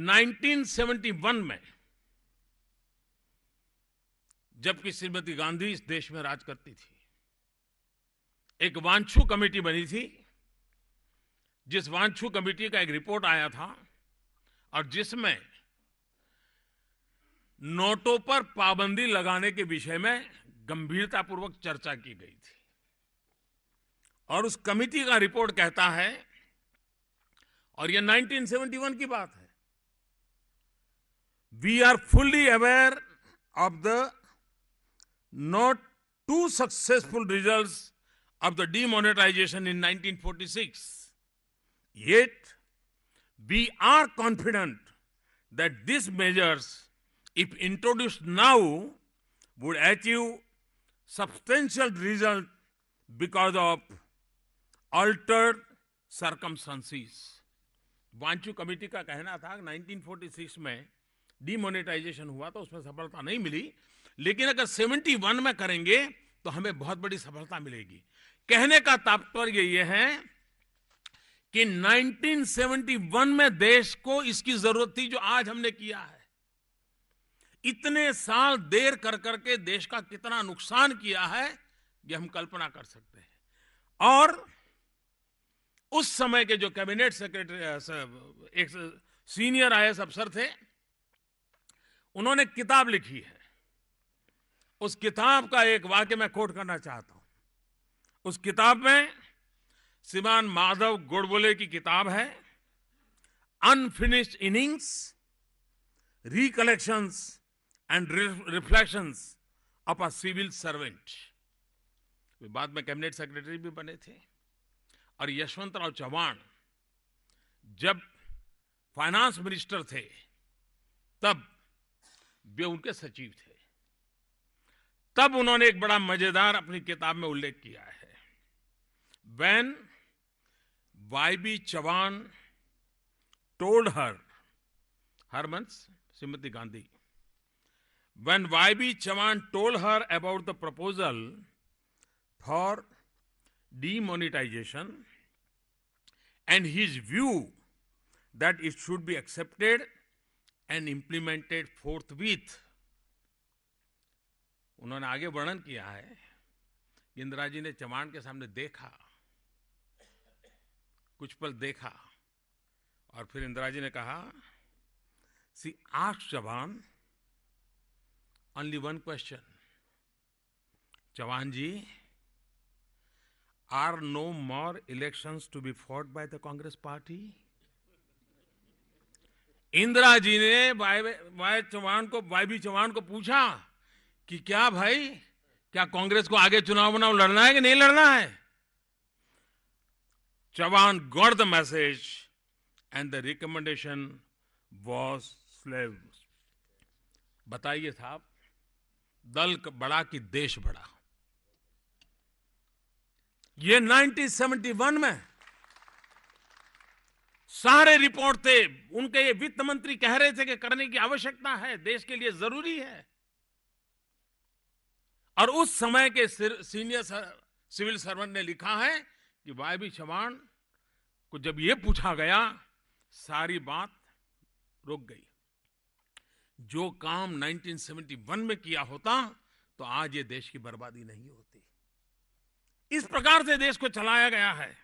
1971 में, जबकि श्रीमती गांधी इस देश में राज करती थी, एक वांछू कमेटी बनी थी, जिस वांछू कमेटी का एक रिपोर्ट आया था और जिसमें नोटों पर पाबंदी लगाने के विषय में गंभीरतापूर्वक चर्चा की गई थी। और उस कमेटी का रिपोर्ट कहता है, और यह 1971 की बात है, we are fully aware of the not too successful results of the demonetization in 1946. Yet, we are confident that these measures, if introduced now, would achieve substantial result because of altered circumstances. Wanchu committee का कहना था 1946 में demonetisation हुआ तो उसमें सफलता नहीं मिली, लेकिन अगर 71 में करेंगे तो हमें बहुत बड़ी सफलता मिलेगी। कहने का तात्पर्य यह है कि 1971 में देश को इसकी जरूरत थी जो आज हमने किया है। इतने साल देर कर करके देश का कितना नुकसान किया है यह हम कल्पना कर सकते हैं। और उस समय के जो कैबिनेट सेक्रेटरी, एक सीनियर आईएएस अफसर थे, उन्होंने किताब लिखी है। उस किताब का एक वाक्य मैं कोट करना चाहता हूं। उस किताब में श्रीमान माधव गोडबोले की किताब है, unfinished innings, recollections and reflections of a civil servant. बाद में कैबिनेट सेक्रेटरी भी बने थे। और यशवंतराव चव्हाण जब फाइनेंस मिनिस्टर थे तब वे उनके सचिव थे। तब उन्होंने एक बड़ा मजेदार अपनी किताब में उल्लेख किया है। When Y.B. Chavan told her means Srimati Gandhi, when Y.B. Chavan told her about the proposal for demonetization and his view that it should be accepted and implemented forthwith, उन्होंने आगे वर्णन किया है, इंदिरा जी ने चव्हाण के सामने देखा, कुछ पल देखा, और फिर इंदिरा जी ने कहा, she asked Chavan only one question, Chavan ji, are no more elections to be fought by the Congress party? Indira ji ने वाई बी चव्हाण को पूछा कि क्या भाई, क्या कांग्रेस को आगे चुनाव लड़ना है कि नहीं लड़ना है? Chavan got the message and the recommendation was slaves. बताइए साहब, दल बड़ा कि देश बड़ा? ये 1971 में सारे रिपोर्ट थे। उनके ये वित्त मंत्री कह रहे थे कि करने की आवश्यकता है, देश के लिए जरूरी है। और उस समय के सीनियर सिविल सर्वेंट ने लिखा है कि वाई.बी. चव्हाण को जब ये पूछा गया, सारी बात रुक गई। जो काम 1971 में किया होता तो आज ये देश की बर्बादी नहीं होती। इस प्रकार से देश को चलाया गया है।